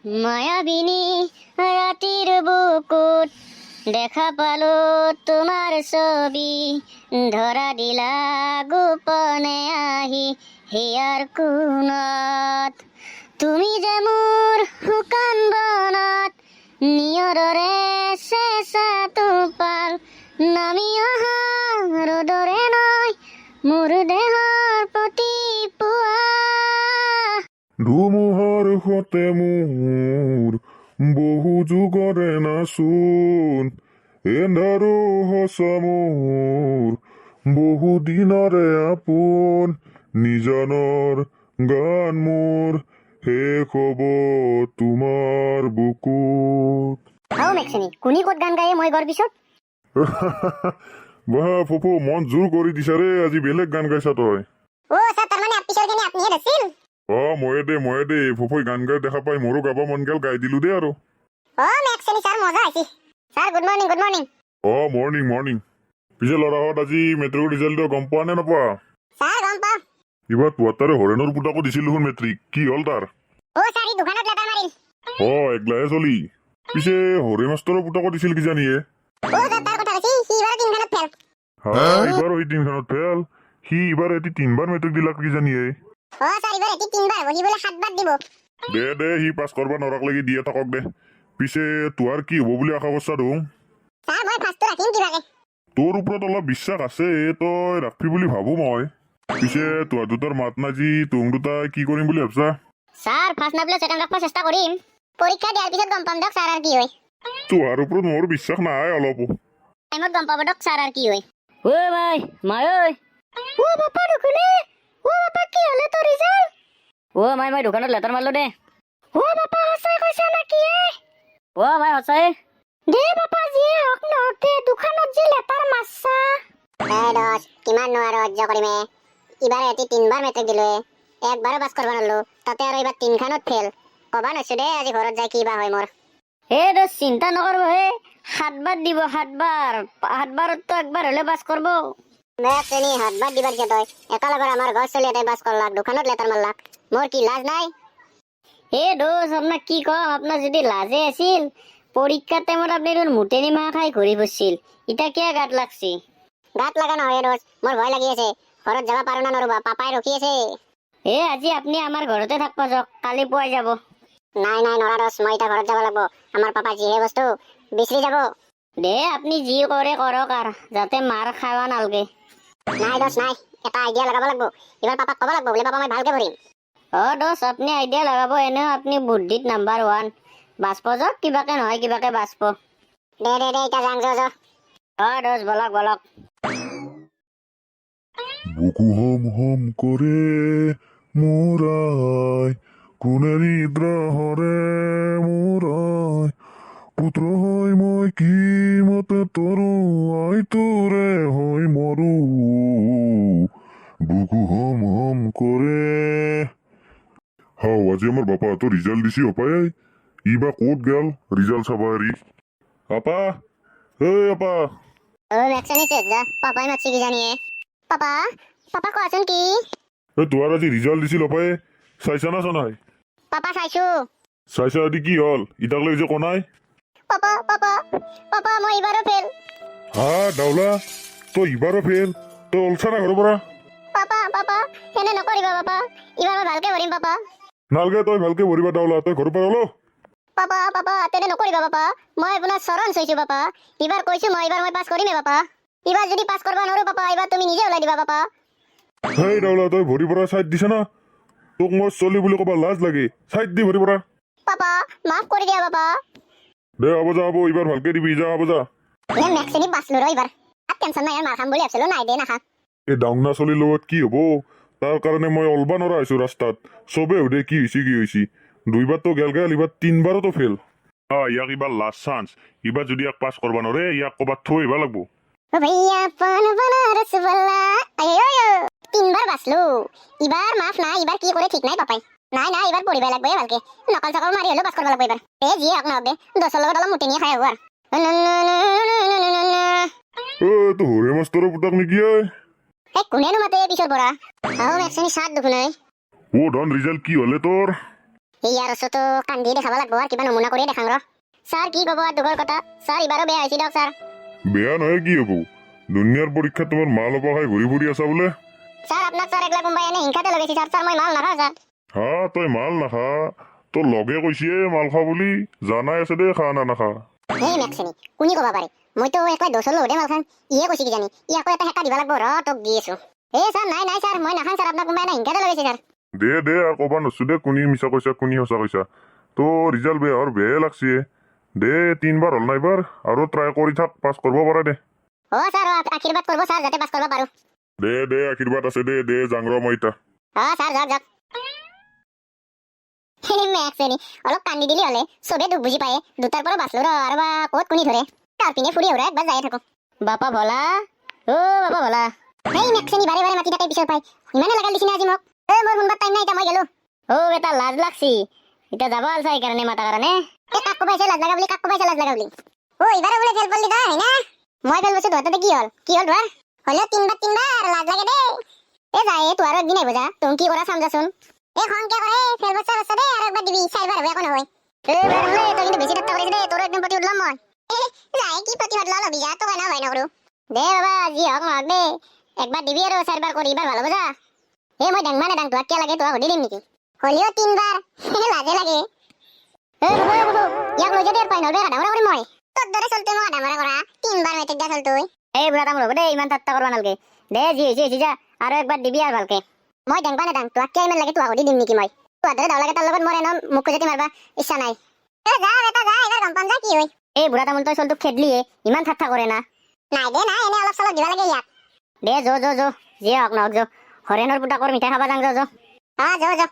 মায়াবিনী ৰাতিৰ বুকুত দেখা পালো তোমাৰ ছবি, ধৰা দিলা গোপনে আহি হিয়াৰ কোণত। তুমি যে মোৰ শুকান বনত নিয়ৰৰে চেঁচা টোপাল, নামি অহা ৰ'দৰে নয় মোৰ দেহৰ প্ৰতি পুৱা। ধুমুহাৰ সতে মোৰ বহু যুগৰে নাচোন, এন্ধাৰো সঁচা মোৰ বহু দিনৰে আপোন। নিজানৰ গান মোৰ শেষ হ'ব তোমাৰ বুকুত। মেক্সিনি কোনি ক'ত গান গায়ে মই গৰ পিছত? বাহ ফুফু, মন জোৰ কৰি দিছা ৰে, আজি বেলেগ গান গাইছা তই। স্যাৰ তাৰ মানে পিছৰখিনি আপনিহে ধৰছিল? ময়ে দে ফুফুই গান গাই দেখা পাই মোৰো গাব মন গেল, গাই দিলো দে আৰু। মেক্সিনি স্যাৰ মজা আইছি। Sir good morning good morning. Morning. পিছে ল'ৰাহঁত আজি মেট্ৰিকৰ ৰিজাল্টটো গম পোৱা নে নাপোৱা? স্যাৰ গম পাও। এইবাৰ তোৱাতাৰে হৰেণৰ পুতাকো দিছিল দেখোন মেট্ৰিক, কি হ'ল তাৰ? স্যাৰ ই দোকানত লেটাৰ মাৰিল। একলাহে চলি। পিছে হৰে মাষ্টৰৰ পুতাকো দিছিল কিজানিয়ে? স্যাৰ তাৰ কথা কৈছি, সি ইবাৰ তিনখানত ফেল। এইবাৰ সি তিনখানত ফেল? সি এইবাৰ এটি 3বাৰ মেট্ৰিক দিলাক কিজানিয়ে? স্যাৰ ইবাৰ এটি 3বাৰ বহি বোলে 7বাৰ দিব। দে সি পাছ কৰবা নৰাক লাগি দিয়ে থাকক দে। পিছে তোৰ কি হ'ব বুলি আশা কৰছা দেখোন? স্যাৰ মই ফাৰ্ষ্টটো ৰাখিম কিবাকে। তোৰ ওপৰত অলপ বিশ্বাস আছে, তই ৰাখবি বুলি ভাবো মই। পিছে তোৰ দুটাৰ মাত নাজি তুম দুটাই কি কৰিম বুলি ভাবছা? স্যার ফার্স্ট না পেলে সেকেন্ড রাখবার চেষ্টা করিম। পরীক্ষা দেওয়ার পিছত গম পাম দক স্যার আর কি হয়। তোৰ ওপৰত মোৰ বিশ্বাস নাই অলপো। টাইমত গম পাব দক স্যার আর কি হয়। ভাই মাই বাপা ঢুকুলে। বাপা কি হলে তোর রিজাল্ট? মাই দোকানত লেটাৰ মাৰলো দে। বাপা সঁচাই কৈছা নাকি? মাই সঁচাই দে বাপা যিয়ে হওক নহতে দোকানত যে লেটাৰ মাৰছা। দছ কিমান নো আৰু অজ্য কৰিমে। ইবাৰ এটি 3বাৰ মেট্ৰিক দিলো, একবাৰো পাছ কৰবা নৰলো, তাতে আৰু ইবাৰ 3খানত ফেল। কবা নৈছো দে আজি ঘৰত যাই কিবা হয় মোৰ। দোষ চিন্তা নকৰব 7বাৰ দিব, 7বাৰতো একবাৰ হলে পাছ কৰব। মেক্সিনি 7বাৰ দিবাৰ যে তই একালবাৰ আমাৰ ঘৰ চলি এটাই পাছ কৰলাক, দোকানত লেটাৰ মারলাক, মোর কি লাজ নাই? দোষ আপনার কি কম, আপনার যদি লাজে আছিল পরীক্ষার টাইমত আপনি মুটেনি মাহ খাই ঘুরি ফুরছিল, এটা কে গাত লাগছি? গাত লাগা নহয় দোষ, মোর ভয় লাগি আছে, ঘৰত যাবা পাৰো না নৰবা, পাপাই ৰখি আছে। আজি আপনি আমাৰ ঘৰতে থাকবা যাওক, কালি পুৱাই যাব। নাই নৰা দোষ, মই এতিয়া ঘৰত যাব লাগব, আমাৰ পাপা যিহে বস্তু বিচৰি যাব। দে আপনি যি কৰে কৰক আৰ, যাতে মাৰ খাওয়া নালগে। নাই দোষ নাই, এটা আইডিয়া লাগাব লাগব, এবাৰ পাপাক কব লাগব বোলে পাপা মই ভালকে পঢ়িম। দোষ আপনি আইডিয়া লাগাব, এনেও আপনি বুদ্ধিত নাম্বাৰ 1, বাঁচব যাওক, কিবাকে নহয় কিবাকে বাঁচব। দে এতিয়া যাং যো। দোষ বলক। বুকু হম হম করে মোরাই, কোনে নিদ্রা হরে মোরাই, পুত্র হয় মই কি মতে তরু, আই তোরে হয় মরু, বুকু হম হম করে। আজি আমার বাপা তো রিজাল্ট দিছি অপায়, ইবা ক'ত গেল রিজাল্ট চাবা এৰি। আপা আপা। মেক্সিনি শেষ যা, পাপাই মাতছি কি জানিয়ে। পাপা কোৱাচোন কি? তোৰ আজি ৰিজাল্ট দিছিল অপায়, চাইছা না চনাই? পাপা চাইছো। চাইছা আজি কি হল, ইটাকলৈ যে কনাই? পাপা মই ইবাৰো ফেল। ডাউলা তই ইবাৰো ফেল, তই ওলছা না ঘৰৰ পৰা? পাপা এনে নকৰিবা পাপা, ইবাৰ মই ভালকে পঢ়িম পাপা। নালগে তই ভালকে পঢ়িবা ডাউলা, তই ঘৰৰ পৰা ওলো। পাপা তেনে নকৰিবা পাপা, মই আপোনাৰ চৰণ চইছো পাপা, ইবাৰ কৈছো মই পাছ কৰিমে পাপা। ইবাৰ যদি পাছ কৰবা নৰো পাপা, ইবাৰ তুমি নিজে ওলাই দিবা পাপা। হেই ডাউলা তই ভৰি পৰা চাইড দিছা না, তোক মই চলি বুলি ক'বা লাজ লাগে, চাইড দি ভৰি পৰা। পাপা মাফ কৰি দিয়া পাপা। দে হ'ব যা, হ'ব ইবাৰ ভালকে দিবি, যা হ'ব যা। মেক্সিনি বাচলো ৰ ইবাৰ, টেনচন নাই, মাৰ খাম বুলি ভাবছিলো, নাই দে নাখা। এই ডাউনা চলিৰ লগত কি হ'ব, তাৰ কাৰণে মই অলবা নৰা হৈছো ৰাস্তাত, চবে সুধে কি হৈছে। 2বাৰতো গেল, ইবাৰ 3বাৰতো ফেল। ইয়াক ইবাৰ লাষ্ট চান্স, ইবাৰ যদি ইয়াক পাছ কৰবা নৰে, ইয়াক ক'বাত থৈ আহিব লাগব। ভैया पान बना रसगुल्ला, 3বাৰ বাচলো, ইবাৰ মাফ নাই, ইবাৰ কি কৰে ঠিক নাই পাপাই। নাই ইবাৰ পঢ়িব লাগব ভালকে, নকল চকল মাৰি হলেও পাছ কৰবা লাগব ইবাৰ। যিয়ে হওক নহওক দে, 10ৰ লগত অলপ মুটেনিয়ে খাই আহো আৰু। তো হৰে মাষ্টৰৰ পুতাক নেকি? কোনেনো মাতে পিছৰ পৰা? মেক্সিনি চাত দেখোন। ধন ৰিজাল্ট কি হলে তোৰ? ইয়াৰ ওচৰতো কান্দি দেখাব লাগব আৰু কিবা নমুনা কৰি দেখাং ৰ ছাৰ কি ক'ব আৰু দুখৰ কথা ছাৰ ইবাৰো বেয়া হৈছে দিয়ক ছাৰ বেয়া নহয় কি হব দুনিয়াৰ পৰীক্ষাত তোমাৰ মাল অপা খাই ঘূৰি ফুৰি আছা বোলে ছাৰ আপোনাক ছাৰ একলা কোনোবাই এনে হিংসাতে লগাইছে ছাৰ ছাৰ মই মাল নাখাওঁ ছাৰ হা তই মাল নাখা তোৰ লগে কৈছে মাল খা বুলি জানাই আছে দে খা না নাখা সেই মেক্সিনি কোনে ক'ব পাৰে মইতো একলাই দচৰ লগতে মাল খাম ইয়ে কৈছে কিজানি ইয়াকো এটা হেঁকা দিব লাগব ৰ তোক দি আছো ছাৰ নাই নাই ছাৰ মই নাখাওঁ ছাৰ আপোনাক কোনোবাই এনে হিংসাতে লগাইছে ছাৰ দে আৰু ক'বা নছো দে কোনি মিছা কৈছা কোনি সঁচা কৈছা তো ৰিজাল্ট বেয়া আৰু বেয়াই লাগছে দে 3 বাৰ হ'ল না এইবাৰ আৰু ট্ৰাই কৰি থাক পাছ কৰিব পাৰা দে ছাৰ আশীৰ্বাদ কৰিব ছাৰ যাতে পাছ কৰিব পাৰো দে আশীৰ্বাদ আছে দে জাংৰ মই ইতা ছাৰ যাওক মেক্সিনি অলপ কান্দি দিলি হ'লে চবে দুখ বুজি পায় দুটাৰ পৰা বাচলো ৰ আৰু বা ক'ত কোনি ধৰে তাৰ পিনে ফুৰি উৰা একবাৰ যাই থাকো বাপা ভলা বাপা ভলা সেই মেক্সিনি বাৰে বাৰে মাতি থাকে পিছৰ পাই ইমানে লাগাল দিছি না আজি মোক মোৰ শুনবাৰ টাইম নাই এতিয়া মই গেলো বেটা লাজ লাগছি এতিয়া যাব আলছা সেইকাৰণে মাতা কাৰণে কাক কবাইছে লাজ লাগা বুলি এইবাৰ বোলে ফেল পল্লি দা হয় না মই ফেল বস্তু ধৰতে কি হ'ল ধোৱা হ'লেও 3 বাৰ লাজ লাগে দেই যায় তো আৰু একদিন আহিব যা তুমি কি কৰা চাম যাচোন খংকে কৰে ফেল বস্তু আছে দেই আৰু একবাৰ দিবি 4 বাৰ হ'ব একো নহয় তই কিন্তু বেছি ঠাট্টা কৰিছ দেই তোৰ একদম প্ৰতিশোধ ল'ম মই যায় কি প্ৰতিশোধ ল'বি যা তোক না ভয় নকৰো দে বাবা যি হওক নহওক দেই একবাৰ দিবি আৰু 4 বাৰ কৰি এইবাৰ ভাল হ'ব যা মই ডাং মানে ডাং তোক কিয় লাগে তোক সুধি দিম নেকি হ'লেও 3 বাৰ লাজে লাগে ইয়াক লৈ যদি পাই নলবে ডাঙৰ কৰিম মই তোৰ দৰে চলতে মই ডাঙৰ কৰা 3 বাৰ মেট্ৰিক দিয়া চলতই বুঢ়া তামোল হ'ব দেই ইমান ঠাট্টা কৰিব নালাগে দে যি হৈছে যা আৰু একবাৰ দিবি আৰু ভালকে মই ডাং মানে ডাং তোক কিয় ইমান লাগে তোক সুধি দিম নেকি মই তোৰ দৰে দাও লাগে তাৰ লগত মোৰ এনে মুখ খুজতি মাৰবা ইচ্ছা নাই যা বেটা যা এবাৰ গম পাম যা কি হয় বুঢ়া তামোল তই চলটোক খেদলিয়ে ইমান ঠাট্টা কৰে না নাই এনে অলপ চলপ দিব লাগে ইয়াক দে যো যি হওক নহওক যো হৰেণৰ পুতাকৰ মিঠাই খাবা যাং যো যা